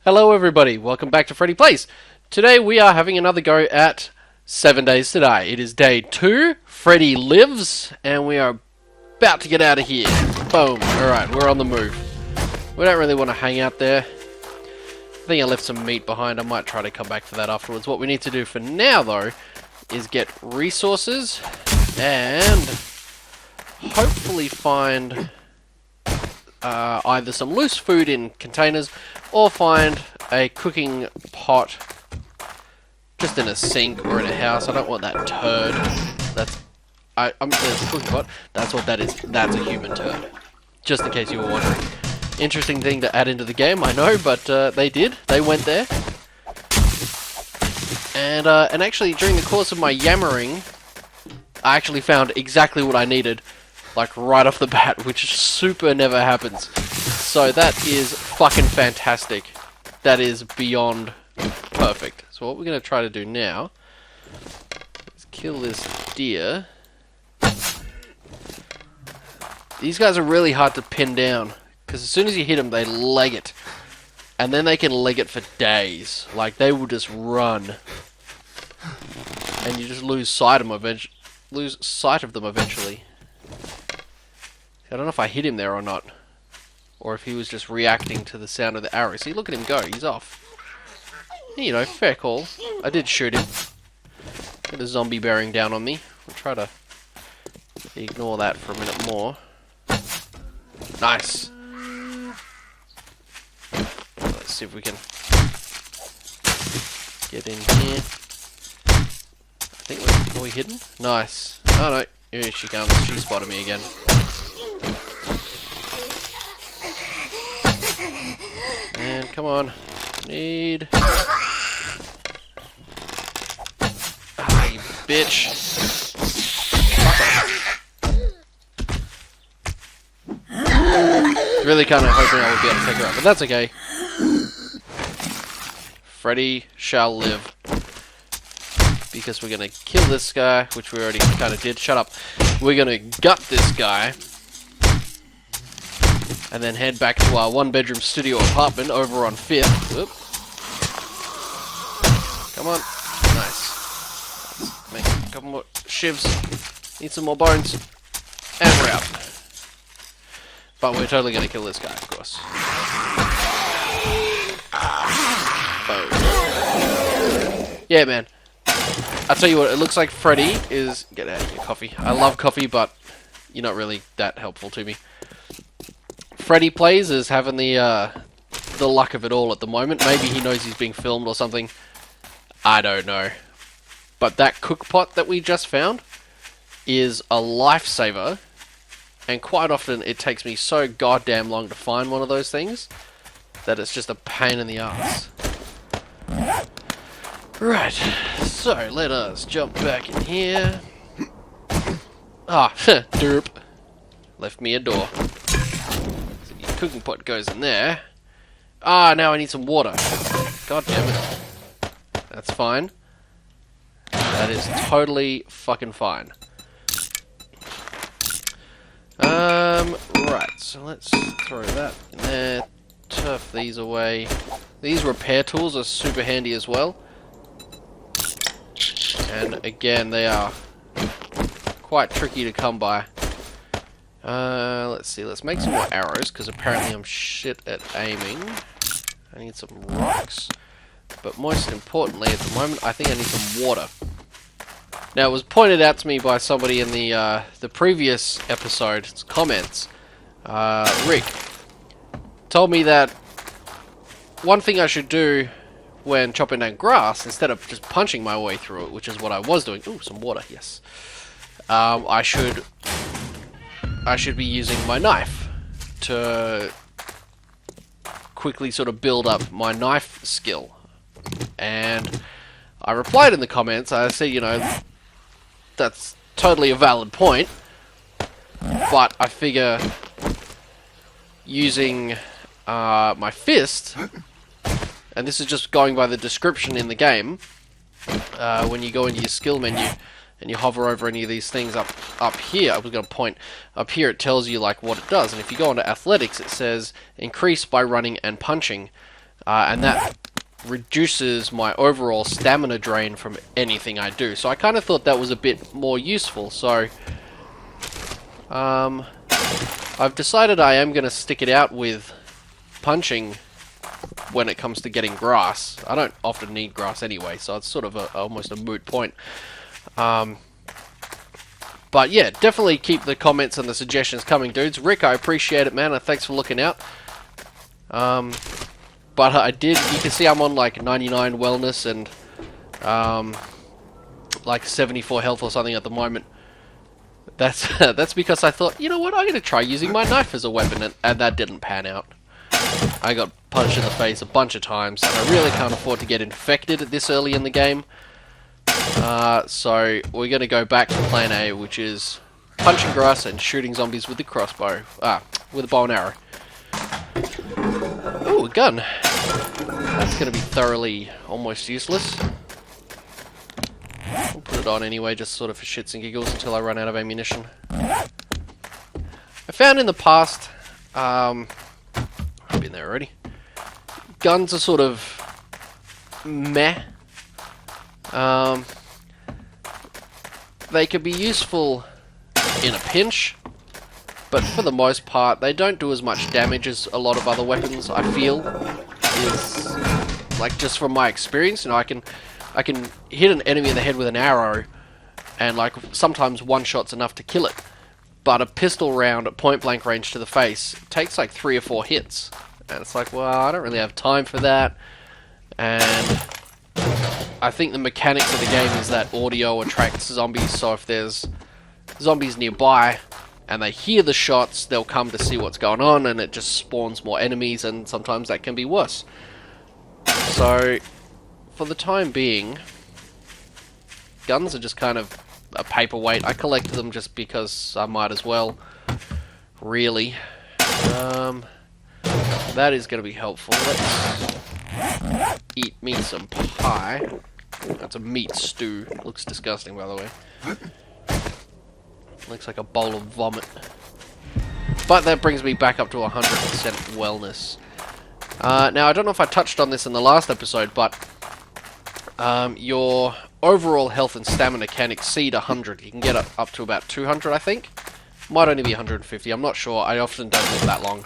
Hello everybody, welcome back to Freddy Plays. Today we are having another go at 7 Days to Die. It is day 2, Freddy lives, and we are about to get out of here. Boom. Alright, we're on the move. We don't really want to hang out there. I think I left some meat behind. I might try to come back for that afterwards. What we need to do for now though is get resources and hopefully find either some loose food in containers or find a cooking pot just in a sink or in a house. I don't want that turd. There's a cooking pot. That's what that is. That's a human turd. Just in case you were wondering. Interesting thing to add into the game, I know, but they did. They went there. And actually, during the course of my yammering, I actually found exactly what I needed. Like right off the bat, which super never happens. So that is fucking fantastic. That is beyond perfect. So what we're going to try to do now is kill this deer. These guys are really hard to pin down, because as soon as you hit them, they leg it. And then they can leg it for days. Like, they will just run. And you just lose sight of them eventually. I don't know if I hit him there or not. Or if he was just reacting to the sound of the arrow. See, look at him go. He's off. You know, fair call. I did shoot him. Get a zombie bearing down on me. I'll try to ignore that for a minute more. Nice. Let's see if we can get in here. I think are we hidden? Nice. Oh no, here she comes. She spotted me again. And come on, need. Ah, you bitch! Really kind of hoping I would be able to take her out, but that's okay. Freddy shall live. Because we're gonna kill this guy, which we already kind of did. Shut up. We're gonna gut this guy. And then head back to our one-bedroom studio apartment over on 5th. Whoop. Come on. Nice. Let's make a couple more shivs. Need some more bones. And we're out. But we're totally going to kill this guy, of course. Boom. Yeah, man. I'll tell you what, it looks like Freddy is... Get out of here, coffee. I love coffee, but you're not really that helpful to me. Freddy Plays is having the luck of it all at the moment. Maybe he knows he's being filmed or something. I don't know. But that cook pot that we just found is a lifesaver. And quite often it takes me so goddamn long to find one of those things that it's just a pain in the ass. Right, so let us jump back in here. Ah, derp. Left me a door. Cooking pot goes in there. Ah, now I need some water. God damn it. That's fine. That is totally fucking fine. Right, so let's throw that in there. Turf these away. These repair tools are super handy as well. And again, they are quite tricky to come by. Let's see, let's make some more arrows, because apparently I'm shit at aiming. I need some rocks. But most importantly, at the moment, I think I need some water. Now, it was pointed out to me by somebody in the previous episode's comments. Rick told me that one thing I should do when chopping down grass, instead of just punching my way through it, which is what I was doing. Ooh, some water, yes. I should be using my knife to quickly sort of build up my knife skill. And I replied in the comments, I said, you know, that's totally a valid point, but I figure using my fist, and this is just going by the description in the game, when you go into your skill menu and you hover over any of these things up here, I was going to point up here, it tells you like what it does. And if you go into athletics, it says increase by running and punching. and that reduces my overall stamina drain from anything I do. So I kind of thought that was a bit more useful. So I've decided I am going to stick it out with punching when it comes to getting grass. I don't often need grass anyway, so it's sort of almost a moot point. But yeah, definitely keep the comments and the suggestions coming, dudes. Rick, I appreciate it, man, and thanks for looking out. But I did, you can see I'm on like 99 wellness and like 74 health or something at the moment. That's because I thought, you know what, I'm going to try using my knife as a weapon, and that didn't pan out. I got punched in the face a bunch of times, and I really can't afford to get infected this early in the game. So we're going to go back to plan A, which is punching grass and shooting zombies with the crossbow. With a bow and arrow. Ooh, a gun. That's going to be thoroughly almost useless. I'll put it on anyway, just sort of for shits and giggles until I run out of ammunition. I found in the past, I've been there already, guns are sort of meh. They could be useful in a pinch, but for the most part, they don't do as much damage as a lot of other weapons, I feel. Is, like, just from my experience, you know, I can hit an enemy in the head with an arrow, and like sometimes one shot's enough to kill it. But a pistol round at point blank range to the face takes like 3 or 4 hits, and it's like, well, I don't really have time for that. And I think the mechanics of the game is that audio attracts zombies, so if there's zombies nearby and they hear the shots, they'll come to see what's going on, and it just spawns more enemies, and sometimes that can be worse. So, for the time being, guns are just kind of a paperweight. I collect them just because I might as well, really. That is going to be helpful. Let's eat me some pie. That's a meat stew. Looks disgusting, by the way. Looks like a bowl of vomit. But that brings me back up to 100% wellness. Now, I don't know if I touched on this in the last episode, but your overall health and stamina can exceed 100. You can get up to about 200, I think. Might only be 150, I'm not sure. I often don't live that long.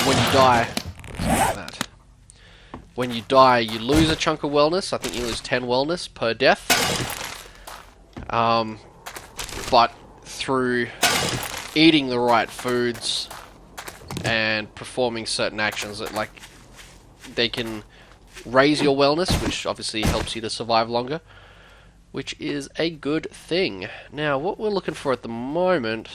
When you die... When you die, you lose a chunk of wellness. I think you lose 10 wellness per death. But through eating the right foods and performing certain actions, that like they can raise your wellness, which obviously helps you to survive longer, which is a good thing. Now, what we're looking for at the moment...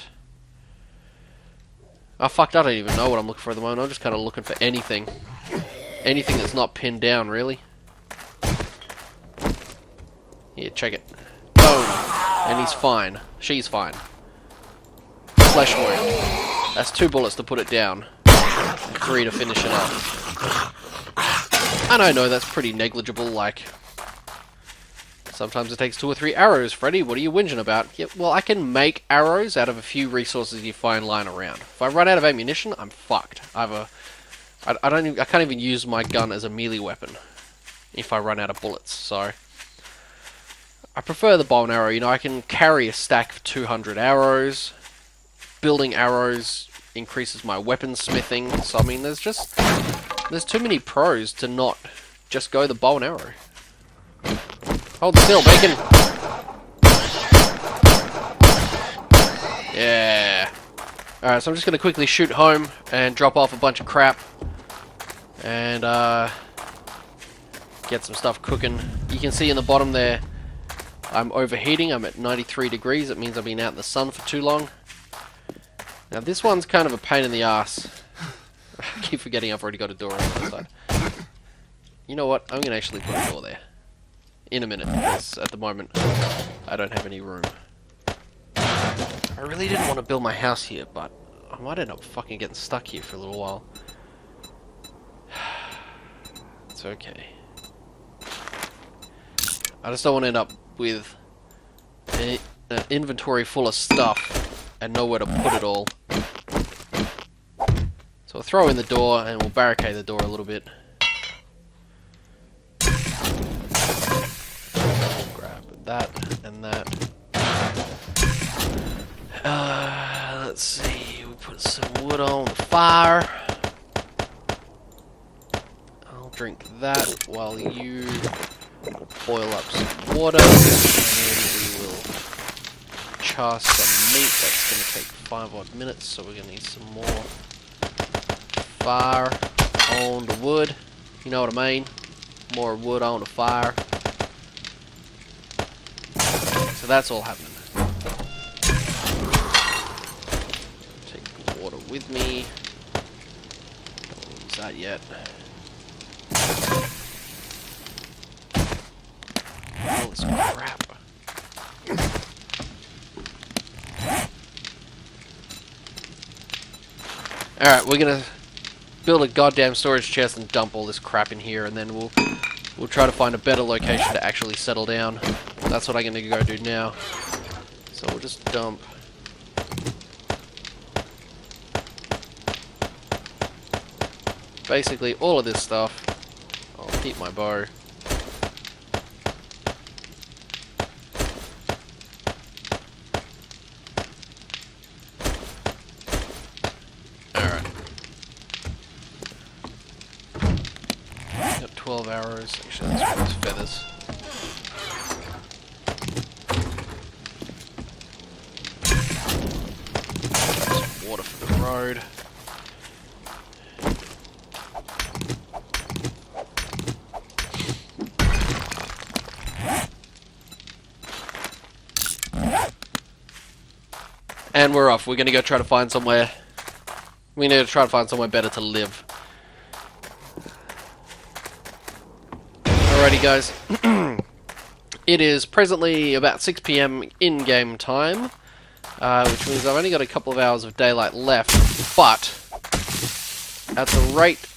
Oh, fuck, I don't even know what I'm looking for at the moment. I'm just kind of looking for anything. Anything that's not pinned down, really. Here, check it. Boom! And he's fine. She's fine. Flesh wound. That's 2 bullets to put it down. 3 to finish it off. And I know that's pretty negligible, like... Sometimes it takes 2 or 3 arrows, Freddy. What are you whinging about? Yeah, well, I can make arrows out of a few resources you find lying around. If I run out of ammunition, I'm fucked. I can't even use my gun as a melee weapon if I run out of bullets. So I prefer the bow and arrow. You know, I can carry a stack of 200 arrows. Building arrows increases my weapon smithing. So I mean, there's too many pros to not just go the bow and arrow. Hold still, bacon. Yeah. Alright, so I'm just going to quickly shoot home and drop off a bunch of crap. And get some stuff cooking. You can see in the bottom there, I'm overheating. I'm at 93 degrees. It means I've been out in the sun for too long. Now this one's kind of a pain in the ass. I keep forgetting I've already got a door on the side. You know what? I'm going to actually put a door there. In a minute, because at the moment, I don't have any room. I really didn't want to build my house here, but I might end up fucking getting stuck here for a little while. It's okay. I just don't want to end up with an inventory full of stuff and nowhere to put it all. So we'll throw in the door and we'll barricade the door a little bit. We'll grab that and that. Let's see, we put some wood on the fire. I'll drink that while you boil up some water. And then we will char some meat. That's going to take 5 odd minutes, so we're going to need some more fire on the wood. You know what I mean? More wood on the fire. So that's all happening. Take the water with me. Don't use that yet. All this crap. Alright, we're gonna build a goddamn storage chest and dump all this crap in here, and then we'll try to find a better location to actually settle down. That's what I'm gonna go do now. So we'll just dump basically all of this stuff. I'll keep my bow. Alright. Got 12 arrows. Actually, that's those feathers. Some water for the road. And we're off. We're gonna go try to find somewhere. We need to try to find somewhere better to live. Alrighty, guys. It is presently about 6 PM in-game time, which means I've only got a couple of hours of daylight left. But at the rate,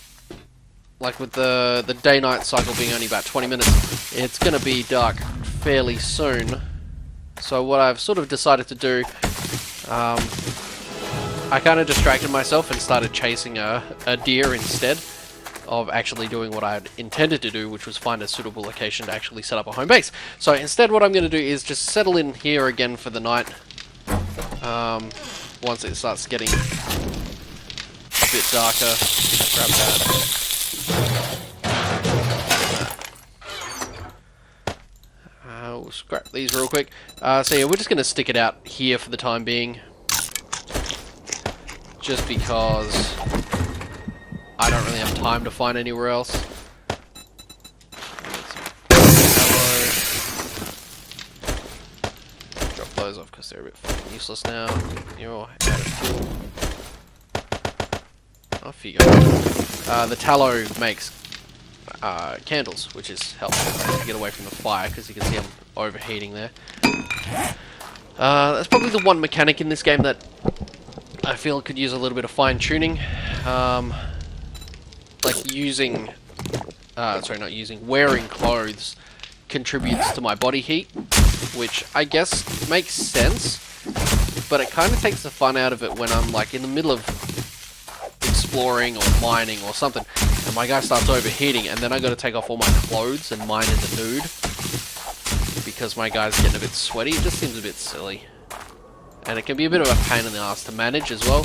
like with the day-night cycle being only about 20 minutes, it's gonna be dark fairly soon. So what I've sort of decided to do. I kind of distracted myself and started chasing a deer instead of actually doing what I had intended to do, which was find a suitable location to actually set up a home base. So instead what I'm going to do is just settle in here again for the night. Once it starts getting a bit darker. Grab that. We'll scrap these real quick. So yeah, we're just going to stick it out here for the time being. Just because I don't really have time to find anywhere else. Drop those off because they're a bit fucking useless now. You're all out of fuel. I figure. The tallow makes candles, which is helpful to get away from the fire because you can see I'm overheating there. That's probably the one mechanic in this game that I feel could use a little bit of fine tuning. Like using, wearing clothes contributes to my body heat, which I guess makes sense, but it kind of takes the fun out of it when I'm like in the middle of exploring or mining or something, and my guy starts overheating, and then I got to take off all my clothes and mine in the nude because my guy's getting a bit sweaty. It just seems a bit silly. And it can be a bit of a pain in the ass to manage as well.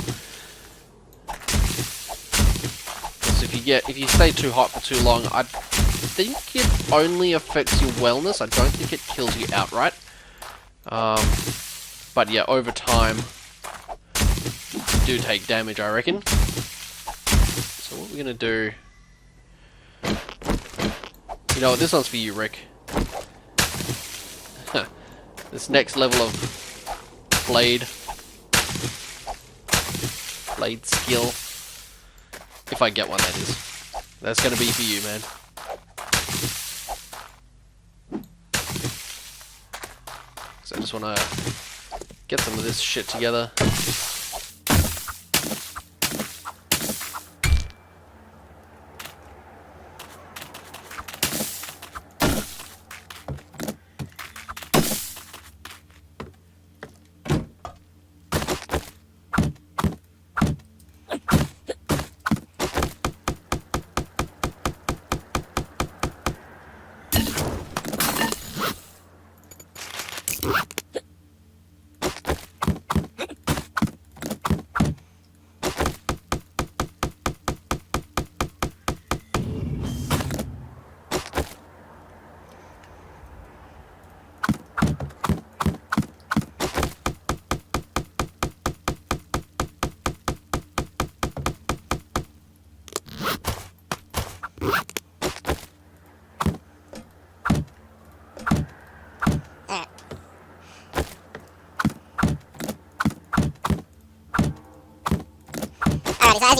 Because if you stay too hot for too long, I think it only affects your wellness. I don't think it kills you outright. But yeah, over time, you do take damage, I reckon. So what we're gonna do? You know what? This one's for you, Rick. This next level of blade skill, if I get one, that is. That's gonna be for you, man. So I just wanna get some of this shit together.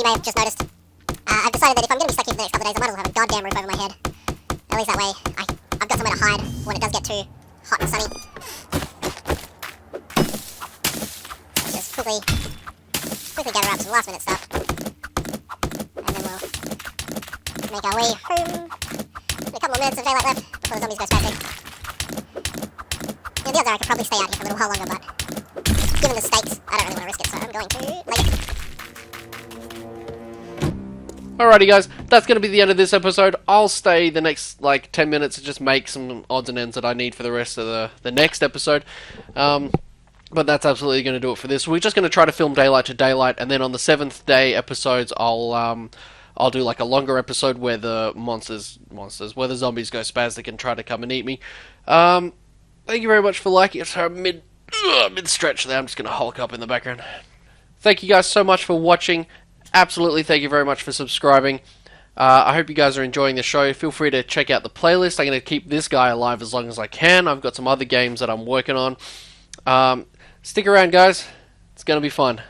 you may have just noticed, I've decided that if I'm going to be stuck here for the next couple of days, I might as well have a goddamn roof over my head. At least that way, I've got somewhere to hide when it does get too hot and sunny. Just quickly gather up some last minute stuff. And then we'll make our way home. A couple more minutes of daylight left before the zombies go spastic. Yeah, the odds are I could probably stay out here for a little while longer, but given the stakes, I don't really want to risk it, so I'm going to leave it. Alrighty guys, that's going to be the end of this episode. I'll stay the next, 10 minutes and just make some odds and ends that I need for the rest of the next episode. But that's absolutely going to do it for this. We're just going to try to film daylight to daylight, and then on the 7th day episodes, I'll do a longer episode where the where the zombies go spastic and try to come and eat me. Thank you very much for liking it. So mid-stretch there, I'm just going to hulk up in the background. Thank you guys so much for watching. Absolutely, thank you very much for subscribing. I hope you guys are enjoying the show. Feel free to check out the playlist. I'm going to keep this guy alive as long as I can. I've got some other games that I'm working on. Stick around, guys. It's going to be fun.